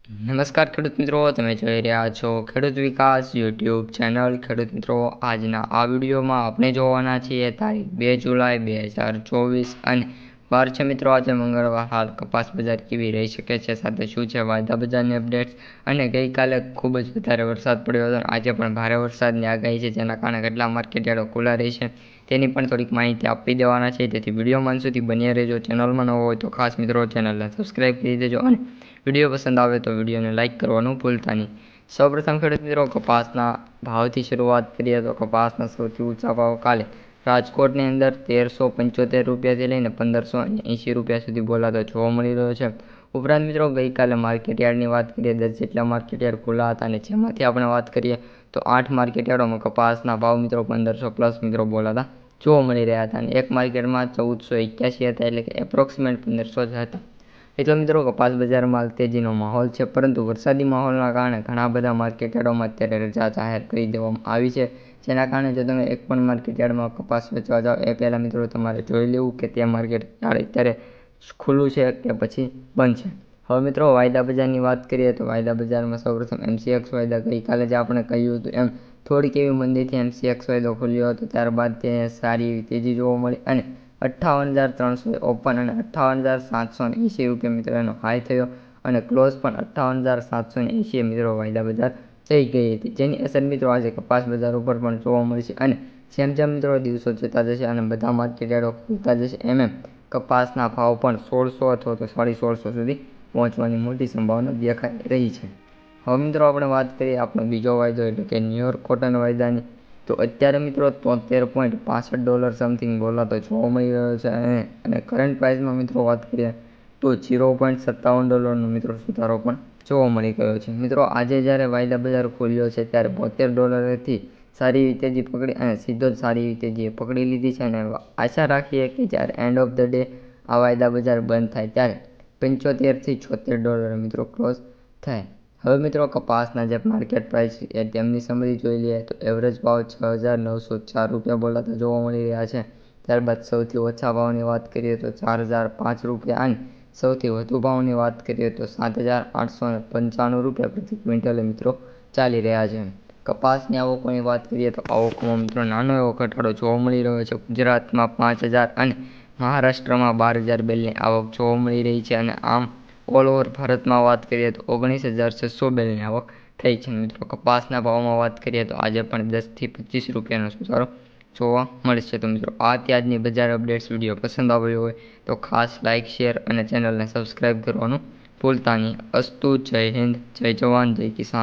નમસ્કાર ખેડૂત મિત્રો, તમે જોઈ રહ્યા છો ખેડૂત વિકાસ યુટ્યુબ ચેનલ. ખેડૂત મિત્રો, આજના આ વિડીયોમાં આપણે જોવાના છીએ તારીખ 2 જુલાઈ 2024 અને વાર છે મિત્રો આજે મંગળવાર. હાલ કપાસ બજાર કેવી રહી શકે છે, સાથે શું છે વાયદા બજારની અપડેટ્સ, અને ગઈકાલે ખૂબ જ વધારે વરસાદ પડ્યો હતો. આજે પણ ભારે વરસાદની આગાહી છે, જેના કારણે કેટલા માર્કેટ યાર્ડો ખુલ્લા રહેશે તેની પણ થોડીક માહિતી આપી દેવાના છે. તેથી વિડીયોમાં અંત સુધી બન્યા રહેજો. ચેનલમાં નવો હોય તો ખાસ મિત્રો ચેનલને સબસ્ક્રાઈબ કરી દેજો અને વિડીયો પસંદ આવે તો વિડીયોને લાઇક કરવાનું ભૂલતા નહીં. સૌપ્રથમ ખેડૂત મિત્રો, કપાસના ભાવથી શરૂઆત કરીએ તો કપાસના સૌથી ઊંચા ભાવ કાલે રાજકોટની અંદર 1375 રૂપિયાથી લઈને 1580 રૂપિયા સુધી બોલાતો જોવા મળી રહ્યો છે. ઉપરાંત મિત્રો, ગઈકાલે માર્કેટયાર્ડની વાત કરીએ, 10 જેટલા માર્કેટયાર્ડ ખુલ્લા હતા અને જેમાંથી આપણે વાત કરીએ તો 8 માર્કેટયાર્ડોમાં કપાસના ભાવ મિત્રો 1500 પ્લસ મિત્રો બોલાતા જોવા મળી રહ્યા હતા અને એક માર્કેટમાં 1481 હતા, એટલે કે એપ્રોક્સિમેટ 1500 જ હતા. એટલે મિત્રો, કપાસ બજારમાં તેજીનો માહોલ છે, પરંતુ વરસાદી માહોલના કારણે ઘણા બધા માર્કેટયાર્ડોમાં અત્યારે રજા જાહેર કરી દેવામાં આવી છે. જેના કારણે જો તમે એક પણ માર્કેટયાર્ડમાં કપાસ વેચવા જાઓ એ પહેલાં મિત્રો તમારે જોઈ લેવું કે તે માર્કેટયાર્ડ અત્યારે ખુલ્લું છે કે પછી બંધ છે. હવે મિત્રો, વાયદા બજારની વાત કરીએ તો વાયદા બજારમાં સૌપ્રથમ MCX વાયદા ગઈકાલે જે આપણે કહ્યું હતું એમ થોડીક એવી મંદીથી MCX વાયદો ખુલ્યો હતો, ત્યારબાદ તે સારી એવી તેજી જોવા મળી અને 58,300 ઓપન અને 58,780 રૂપિયા મિત્રો એનો હાઈ થયો અને ક્લોઝ પણ 58,780 મિત્રો વાયદા બજાર થઈ ગઈ હતી. જેની અસર મિત્રો આજે કપાસ બજાર ઉપર પણ જોવા મળશે અને જેમ જેમ મિત્રો દિવસો જતા જશે અને બધા માર્કેટયાર્ડો ખુલતા જશે એમ કપાસના ભાવ પણ 1600 અથવા તો 1650 સુધી પહોંચવાની મોટી સંભાવના દેખાઈ રહી છે. હવે મિત્રો, આપણે વાત કરીએ આપણો બીજો વાયદો એટલે કે ન્યુયોર્ક કોટન વાયદાની, તો અત્યારે મિત્રો $73.65 સમથિંગ બોલાતો જોવા મળી રહ્યો છે અને કરંટ પ્રાઇસમાં મિત્રો વાત કરીએ તો $0.57નો મિત્રો સુધારો પણ જોવા મળી ગયો છે. મિત્રો, આજે જ્યારે વાયદા બજાર ખુલ્યો છે ત્યારે $72થી સારી એવી તેજી પકડી અને સીધો જ સારી એવી તેજીએ પકડી લીધી છે અને આશા રાખીએ કે જ્યારે એન્ડ ઓફ ધ ડે આ વાયદા બજાર બંધ થાય ત્યારે $75થી $76 મિત્રો ક્લોઝ થાય. હવે મિત્રો, કપાસના જે માર્કેટ પ્રાઇસ એ તેમની સમરી જોઈ લઈએ તો એવરેજ ભાવ 6,904 રૂપિયા બોલાતા જોવા મળી રહ્યા છે. ત્યારબાદ સૌથી ઓછા ભાવની વાત કરીએ તો 4,005 રૂપિયા અને સૌથી વધુ ભાવની વાત કરીએ તો 7,895 રૂપિયા પ્રતિ ક્વિન્ટલે મિત્રો ચાલી રહ્યા છે. કપાસની આવકોની વાત કરીએ તો આવકમાં મિત્રો નાનો એવો ઘટાડો જોવા મળી રહ્યો છે. ગુજરાતમાં 5,000 અને મહારાષ્ટ્રમાં 12,000 બેલની આવક જોવા મળી રહી છે અને આમ ઓલ ઓવર ભારતમાં વાત કરીએ તો 19,600 બેલની આવક થઈ છે. મિત્રો, કપાસના ભાવમાં વાત કરીએ તો આજે પણ 10થી 25 રૂપિયાનો સુધારો જોવા મળશે. તો મિત્રો, આ ત્યાજની બજાર અપડેટ્સ વિડીયો પસંદ આવ્યો હોય તો ખાસ લાઇક, શેર અને ચેનલને સબસ્ક્રાઈબ કરવાનું ભૂલતા નહીં. અસ્તુ. જય હિન્દ, જય જવાન, જય કિસાન.